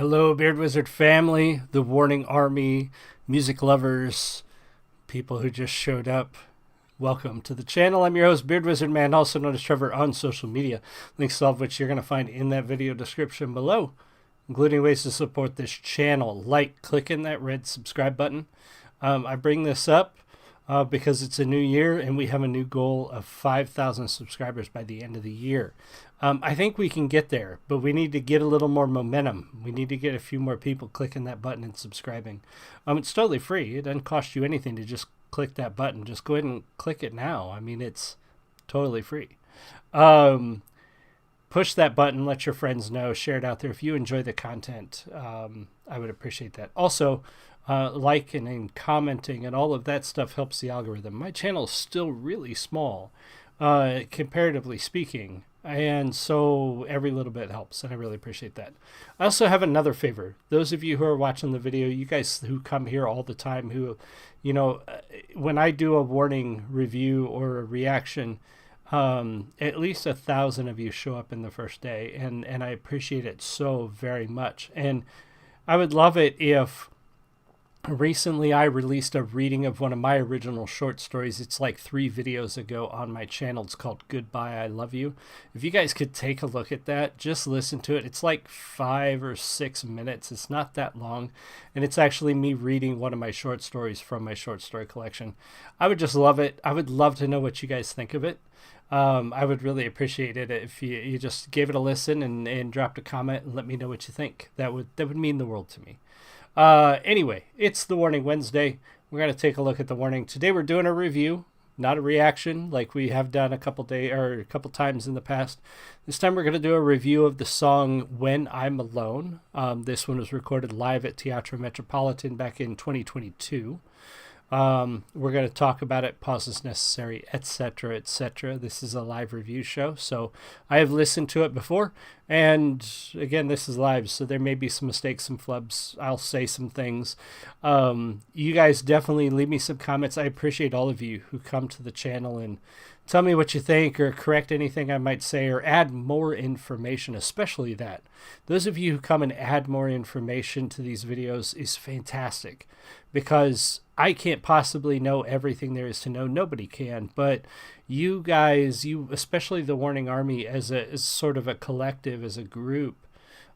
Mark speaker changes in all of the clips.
Speaker 1: Hello, Beard Wizard family, the Warning Army, music lovers, people who just showed up. Welcome to the channel. I'm your host, Beard Wizard Man, also known as Trevor on social media. Links to all of which you're going to find in that video description below, including ways to support this channel. Like clicking that red subscribe button. I bring this up because it's a new year and we have a new goal of 5,000 subscribers by the end of the year. I think we can get there, but we need to get a little more momentum. We need to get a few more people clicking that button and subscribing. It's totally free. It doesn't cost you anything to just click that button. Just go ahead and click it now. I mean, it's totally free. Push that button, let your friends know, share it out there. If you enjoy the content, I would appreciate that. Also, liking and commenting and all of that stuff helps the algorithm. My channel is still really small, comparatively speaking. And so every little bit helps, and I really appreciate that. I also have another favor. Those of you who are watching the video, you guys who come here all the time, who, you know, when I do a warning review or a reaction, at least 1,000 of you show up in the first day, and I appreciate it so very much. And I would love it if recently I released a reading of one of my original short stories. It's like 3 videos ago on my channel. It's called Goodbye, I Love You. If you guys could take a look at that, just listen to it. It's like 5 or 6 minutes. It's not that long. And it's actually me reading one of my short stories from my short story collection. I would just love it. I would love to know what you guys think of it. I would really appreciate it if you just gave it a listen and dropped a comment and let me know what you think. That would mean the world to me. Anyway, it's the Warning Wednesday. We're going to take a look at the warning. Today we're doing a review, not a reaction like we have done a couple times in the past. This time we're going to do a review of the song When I'm Alone. This one was recorded live at Teatro Metropolitan back in 2022. We're going to talk about it, pauses necessary, etc., etc. This is a live review show, so I have listened to it before, and again, this is live, so there may be some mistakes, some flubs. I'll say some things. You guys definitely leave me some comments. I appreciate all of you who come to the channel and tell me what you think, or correct anything I might say, or add more information, especially that. Those of you who come and add more information to these videos is fantastic, because I can't possibly know everything there is to know. Nobody can, but you guys, especially the Warning Army as sort of a collective, as a group,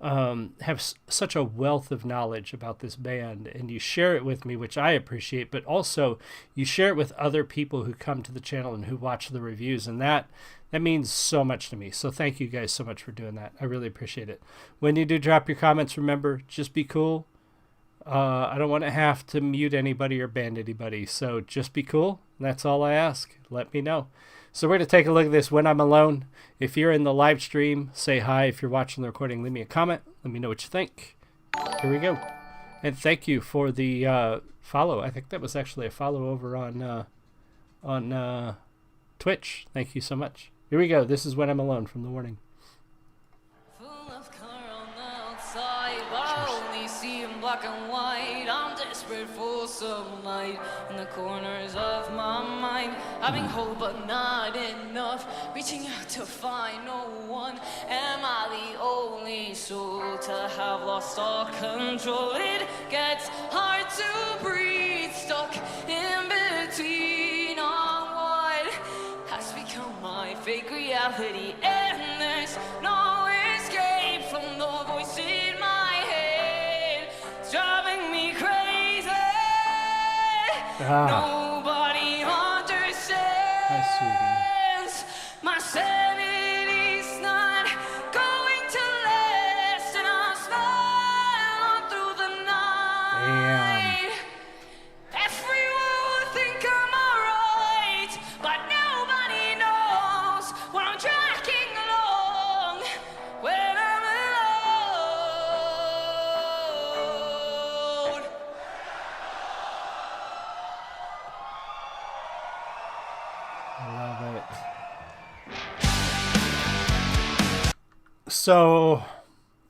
Speaker 1: have such a wealth of knowledge about this band, and you share it with me, which I appreciate, but also you share it with other people who come to the channel and who watch the reviews, and that means so much to me. So thank you guys so much for doing that. I really appreciate it. When you do drop your comments, remember, just be cool. I don't want to have to mute anybody or ban anybody, so just be cool. That's all I ask. Let me know. So we're going to take a look at this When I'm Alone. If you're in the live stream, say hi. If you're watching the recording, leave me a comment. Let me know what you think. Here we go. And thank you for the follow. I think that was actually a follow over on Twitch. Thank you so much. Here we go. This is When I'm Alone from the Warning.
Speaker 2: Black and white, I'm desperate for some light in the corners of my mind. Having hope but not enough, reaching out to find no one. Am I the only soul to have lost all control? It gets hard to breathe, stuck in between on what has become my fake reality. And there's no escape from the voice in my head, driving me crazy. Nobody understands. My sanity's not going to last, and I'll smile through the night. Everyone will think I'm alright, but nobody knows what I'm tracking along when I'm alone.
Speaker 1: Love it. So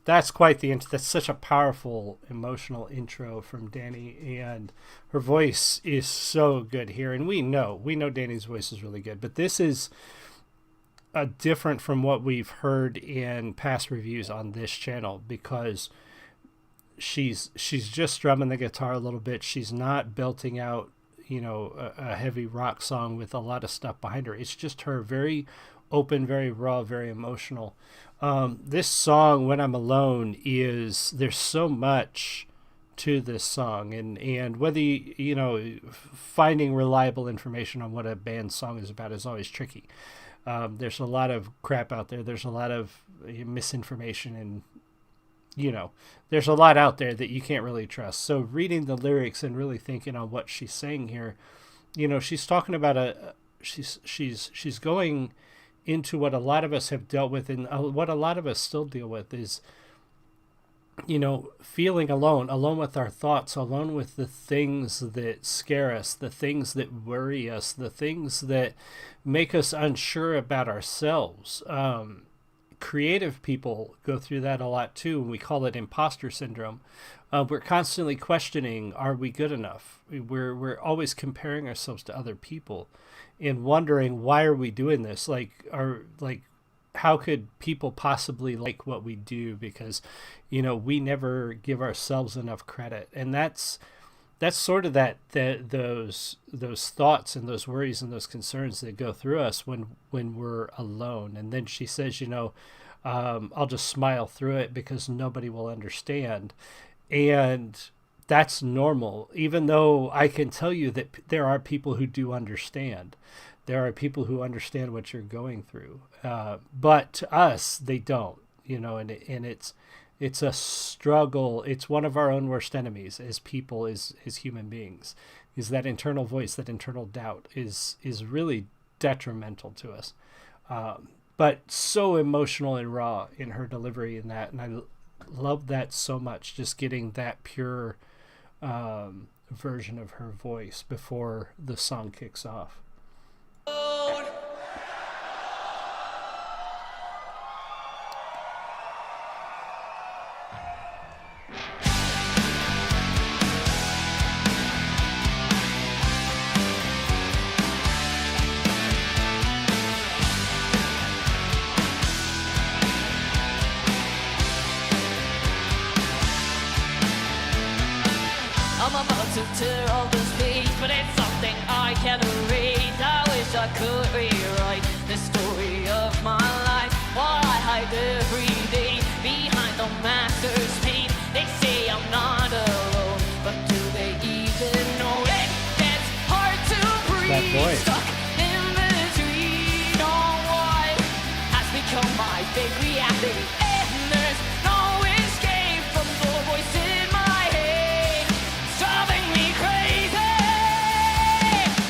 Speaker 1: that's quite the intro. That's such a powerful, emotional intro from Danny, and her voice is so good here. And we know Danny's voice is really good, but this is different from what we've heard in past reviews on this channel, because she's just strumming the guitar a little bit. She's not belting out, a heavy rock song with a lot of stuff behind her. It's just her, very open, very raw, very emotional. This song, When I'm Alone, there's so much to this song, and whether finding reliable information on what a band song is about is always tricky. There's a lot of crap out there. There's a lot of misinformation, and there's a lot out there that you can't really trust. So reading the lyrics and really thinking on what she's saying here, she's talking about she's going into what a lot of us have dealt with, and what a lot of us still deal with is, feeling alone with our thoughts, alone with the things that scare us, the things that worry us, the things that make us unsure about ourselves. Creative people go through that a lot too, and we call it imposter syndrome. We're constantly questioning, are we good enough? We're always comparing ourselves to other people and wondering, why are we doing this? How could people possibly like what we do? Because we never give ourselves enough credit. And that's sort of those thoughts and those worries and those concerns that go through us when we're alone. And then she says, I'll just smile through it because nobody will understand. And that's normal, even though I can tell you that there are people who do understand. There are people who understand what you're going through. But to us, they don't, and it's a struggle. It's one of our own worst enemies as people, as human beings, is that internal voice, that internal doubt is really detrimental to us. But so emotional and raw in her delivery in that. And I love that so much, just getting that pure version of her voice before the song kicks off.
Speaker 2: I'm about to tear all this page, but it's something I can't erase. I wish I could rewrite the story of my life. While I hide every day behind the master's paint. They say I'm not alone, but do they even know it? It's hard to breathe, stuck in between on what has become my fake reality. And there's no escape from the voice in my head, driving me crazy.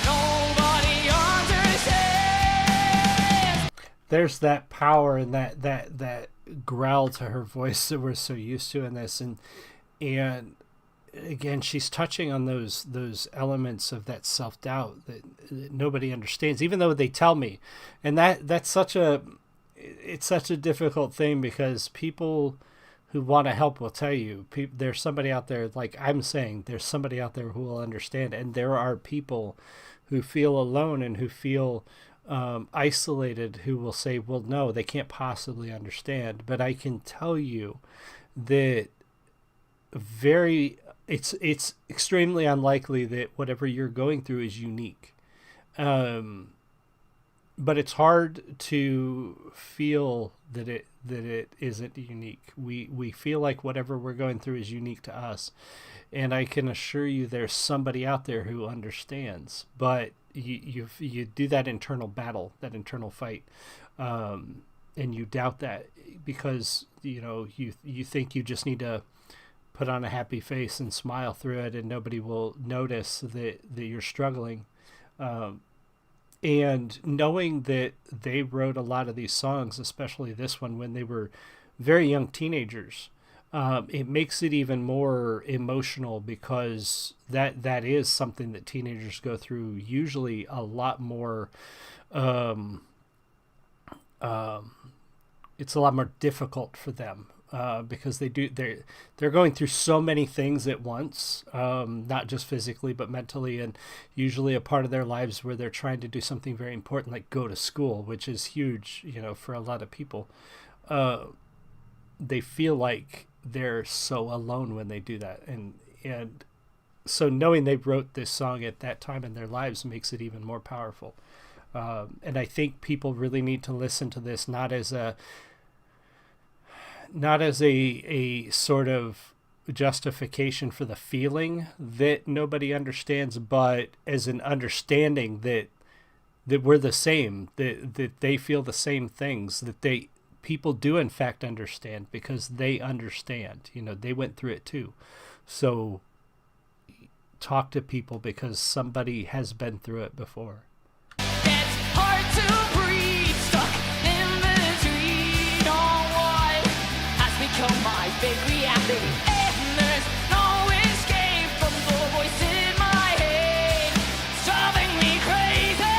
Speaker 2: Nobody understands.
Speaker 1: There's that power and that growl to her voice that we're so used to in this, and again, she's touching on those elements of that self-doubt that nobody understands, even though they tell me. And that's such a difficult thing, because people who want to help will tell you there's somebody out there, like I'm saying, there's somebody out there who will understand. And there are people who feel alone and who feel isolated, who will say, well, no, they can't possibly understand. But I can tell you that it's extremely unlikely that whatever you're going through is unique. But it's hard to feel that it isn't unique. We feel like whatever we're going through is unique to us. And I can assure you there's somebody out there who understands. But you do that internal battle, that internal fight, and you doubt that because you think you just need to put on a happy face and smile through it, and nobody will notice that you're struggling. And knowing that they wrote a lot of these songs, especially this one, when they were very young teenagers, it makes it even more emotional, because that is something that teenagers go through usually a lot more. It's a lot more difficult for them. Because they're going through so many things at once, not just physically but mentally, and usually a part of their lives where they're trying to do something very important, like go to school, which is huge, for a lot of people. They feel like they're so alone when they do that. And so knowing they wrote this song at that time in their lives makes it even more powerful. And I think people really need to listen to this not as a sort of justification for the feeling that nobody understands, but as an understanding that we're the same, that they feel the same things, that people do in fact understand because they understand. They went through it too. So talk to people because somebody has been through it before.
Speaker 2: It's hard to breathe, stuck in between on what has become my big reality. And there's no escape from the voice in my head, it's driving me crazy.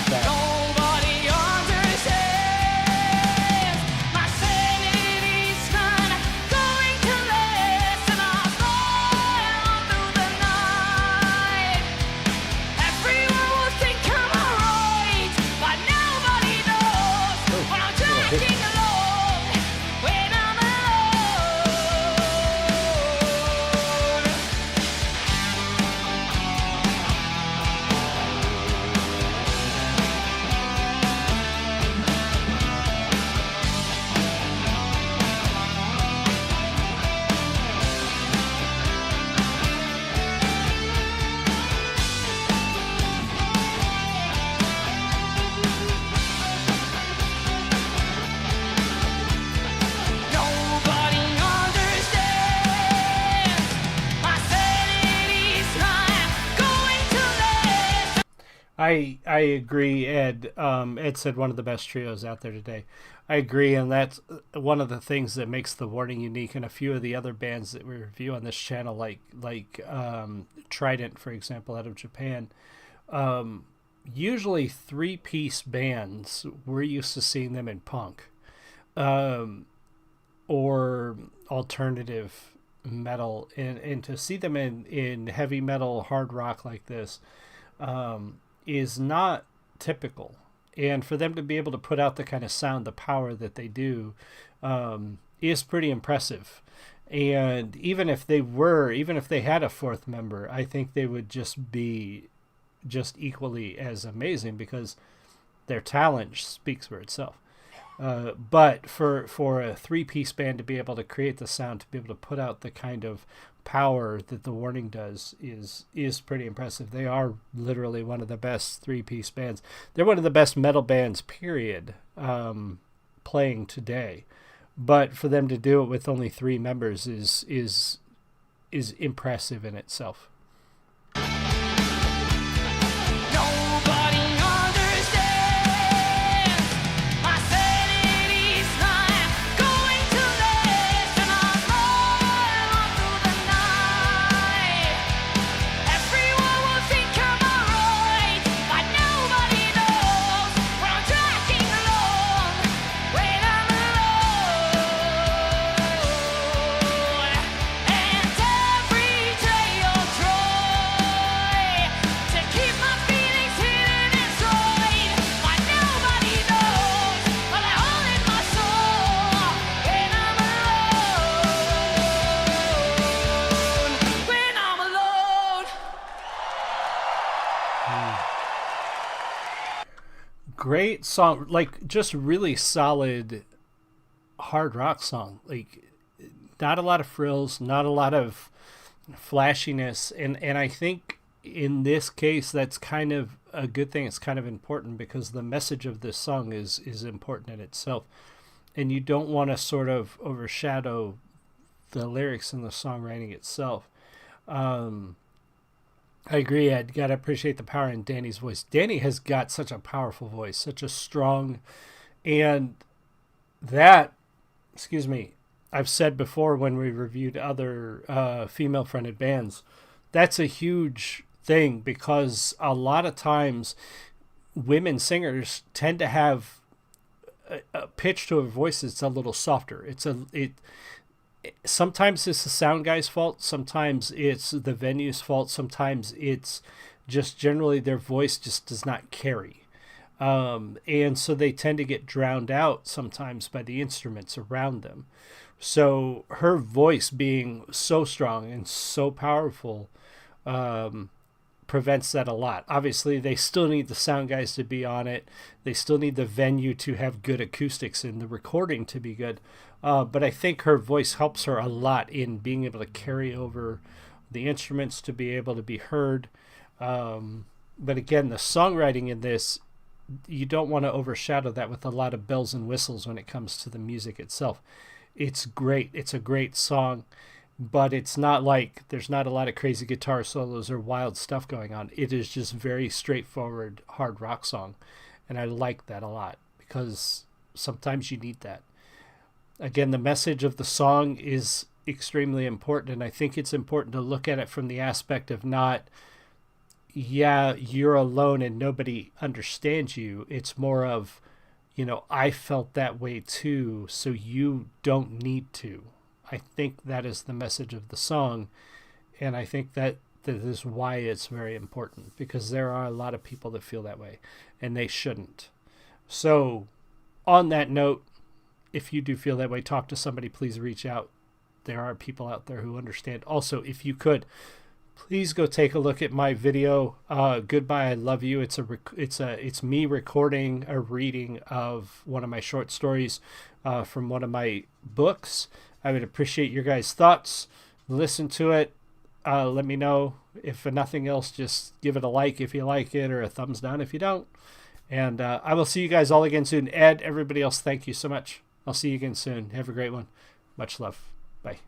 Speaker 2: Nobody understands. My sanity's not going to last, and I'll fly on through the night. Everyone will think I'm alright, but nobody knows when I'm dragging along, when I'm alone. Nobody understands. My sanity's not going to last.
Speaker 1: I agree, Ed. Ed said one of the best trios out there today. I agree, and that's one of the things that makes The Warning unique, and a few of the other bands that we review on this channel, like Trident, for example, out of Japan. Usually three-piece bands, we're used to seeing them in punk or alternative metal, and to see them in heavy metal, hard rock like this is not typical. And for them to be able to put out the kind of sound, the power that they do, is pretty impressive. And even if they had a fourth member, I think they would just be just equally as amazing because their talent speaks for itself. But for a three-piece band to be able to create the sound, to be able to put out the kind of power that The Warning does is pretty impressive. They are literally one of the best three-piece bands. They're one of the best metal bands, period, playing today. But for them to do it with only three members is impressive in itself.
Speaker 2: Nobody understands. My sanity's not going to last, and I'll fly on through the night. Everyone will think I'm alright, but nobody knows when I'm dragging along, when I'm alone. And every day I'll try to keep my feelings hidden inside, but nobody knows what I hold in my soul when I'm alone. When I'm alone.
Speaker 1: Great song, like just really solid hard rock song. Like not a lot of frills, not a lot of flashiness, and I think in this case that's kind of a good thing. It's kind of important because the message of this song is important in itself, and you don't want to sort of overshadow the lyrics and the songwriting itself. I agree. I'd got to appreciate the power in Danny's voice. Danny has got such a powerful voice, such a strong, and that, excuse me, I've said before when we reviewed other female-fronted bands, that's a huge thing because a lot of times women singers tend to have a pitch to a voice that's a little softer. Sometimes it's the sound guy's fault. Sometimes it's the venue's fault. Sometimes it's just generally their voice just does not carry. And so they tend to get drowned out sometimes by the instruments around them. So her voice being so strong and so powerful prevents that a lot. Obviously, they still need the sound guys to be on it. They still need the venue to have good acoustics and the recording to be good. But I think her voice helps her a lot in being able to carry over the instruments to be able to be heard. But again, the songwriting in this, you don't want to overshadow that with a lot of bells and whistles when it comes to the music itself. It's great. It's a great song, but it's not like there's not a lot of crazy guitar solos or wild stuff going on. It is just very straightforward hard rock song, and I like that a lot because sometimes you need that. Again, the message of the song is extremely important, and I think it's important to look at it from the aspect of not, yeah, you're alone and nobody understands you. It's more of, I felt that way too, so you don't need to. I think that is the message of the song, and I think that is why it's very important, because there are a lot of people that feel that way, and they shouldn't. So, on that note, if you do feel that way, talk to somebody, please reach out. There are people out there who understand. Also, if you could, please go take a look at my video, Goodbye, I Love You. It's me recording a reading of one of my short stories from one of my books. I would appreciate your guys' thoughts. Listen to it. Let me know. If for nothing else, just give it a like if you like it, or a thumbs down if you don't. And I will see you guys all again soon. Ed, everybody else, thank you so much. I'll see you again soon. Have a great one. Much love. Bye.